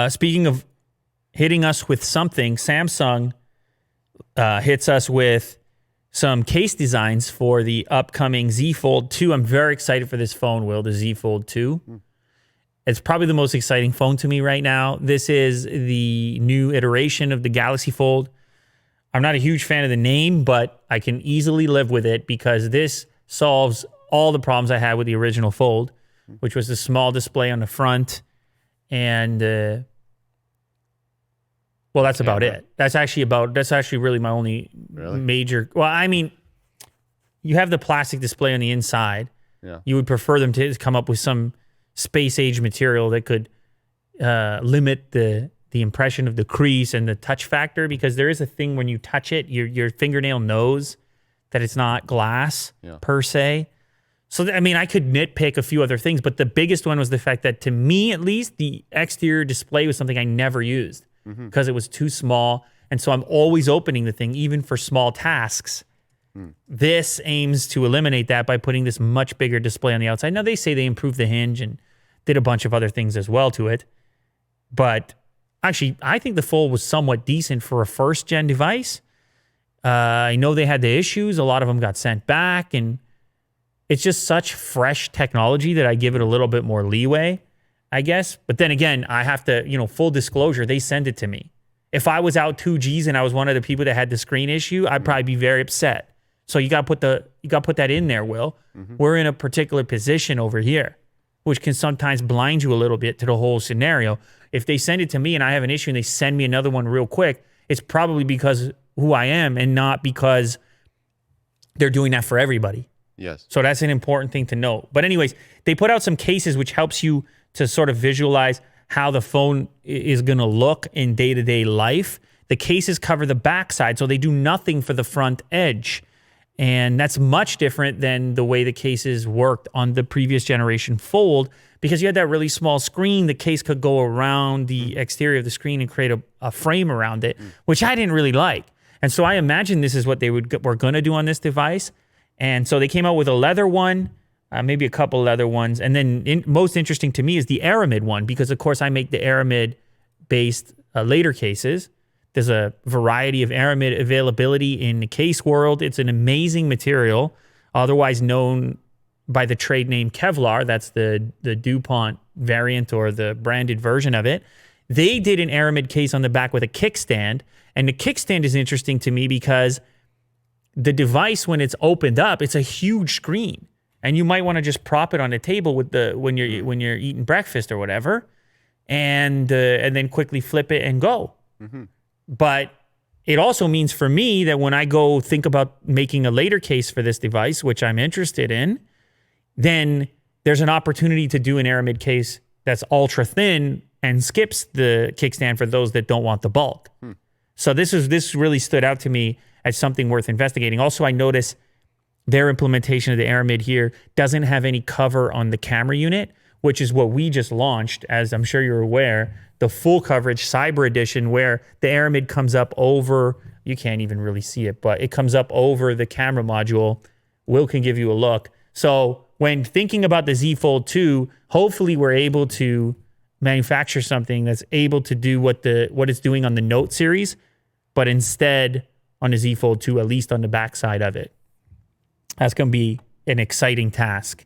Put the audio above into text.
Speaking of hitting us with something, Samsung hits us with some case designs for the upcoming Z Fold 2. I'm very excited for this phone, Will, the Z Fold 2. It's probably the most exciting phone to me right now. This is the new iteration of the Galaxy Fold. I'm not a huge fan of the name, but I can easily live with it because this solves all the problems I had with the original Fold, which was the small display on the front. And, well, that's about it. That's actually really my only major. Well, I mean, you have the plastic display on the inside. Yeah. You would prefer them to come up with some space age material that could limit the impression of the crease and the touch factor, because there is a thing when you touch it, your fingernail knows that it's not glass per se. So, I mean, I could nitpick a few other things, but the biggest one was the fact that, to me at least, the exterior display was something I never used because it was too small. And so I'm always opening the thing, even for small tasks. This aims to eliminate that by putting this much bigger display on the outside. Now, they say they improved the hinge and did a bunch of other things as well to it. But actually, I think the Fold was somewhat decent for a first-gen device. I know they had the issues. A lot of them got sent back, and it's just such fresh technology that I give it a little bit more leeway, I guess. But then again, I have to, full disclosure, they send it to me. If I was out 2Gs and I was one of the people that had the screen issue, I'd probably be very upset. So you got to put that in there, Will. We're in a particular position over here, which can sometimes blind you a little bit to the whole scenario. If they send it to me and I have an issue and they send me another one real quick, it's probably because who I am and not because they're doing that for everybody. Yes. So that's an important thing to note. But anyways, they put out some cases which helps you to sort of visualize how the phone is going to look in day-to-day life. The cases cover the backside, so they do nothing for the front edge. And that's much different than the way the cases worked on the previous generation Fold, because you had that really small screen. The case could go around the exterior of the screen and create a frame around it, which I didn't really like. And so I imagine this is what they were going to do on this device. And so they came out with a leather one, maybe a couple leather ones. And then most interesting to me is the Aramid one, because, of course, I make the Aramid-based later cases. There's a variety of Aramid availability in the case world. It's an amazing material, otherwise known by the trade name Kevlar. That's the DuPont variant or the branded version of it. They did an Aramid case on the back with a kickstand. And the kickstand is interesting to me because the device, when it's opened up, it's a huge screen. And you might want to just prop it on the table with when you're eating breakfast or whatever, and then quickly flip it and go. But it also means for me that when I go think about making a later case for this device, which I'm interested in, then there's an opportunity to do an Aramid case that's ultra thin and skips the kickstand for those that don't want the bulk. So this really stood out to me as something worth investigating. Also, I notice their implementation of the Aramid here doesn't have any cover on the camera unit, which is what we just launched, as I'm sure you're aware, the full coverage Cyber Edition, where the Aramid comes up over, you can't even really see it, but it comes up over the camera module. Will can give you a look. So when thinking about the Z Fold 2, hopefully we're able to manufacture something that's able to do what it's doing on the Note series, but instead on the Z Fold 2, at least on the backside of it. That's going to be an exciting task.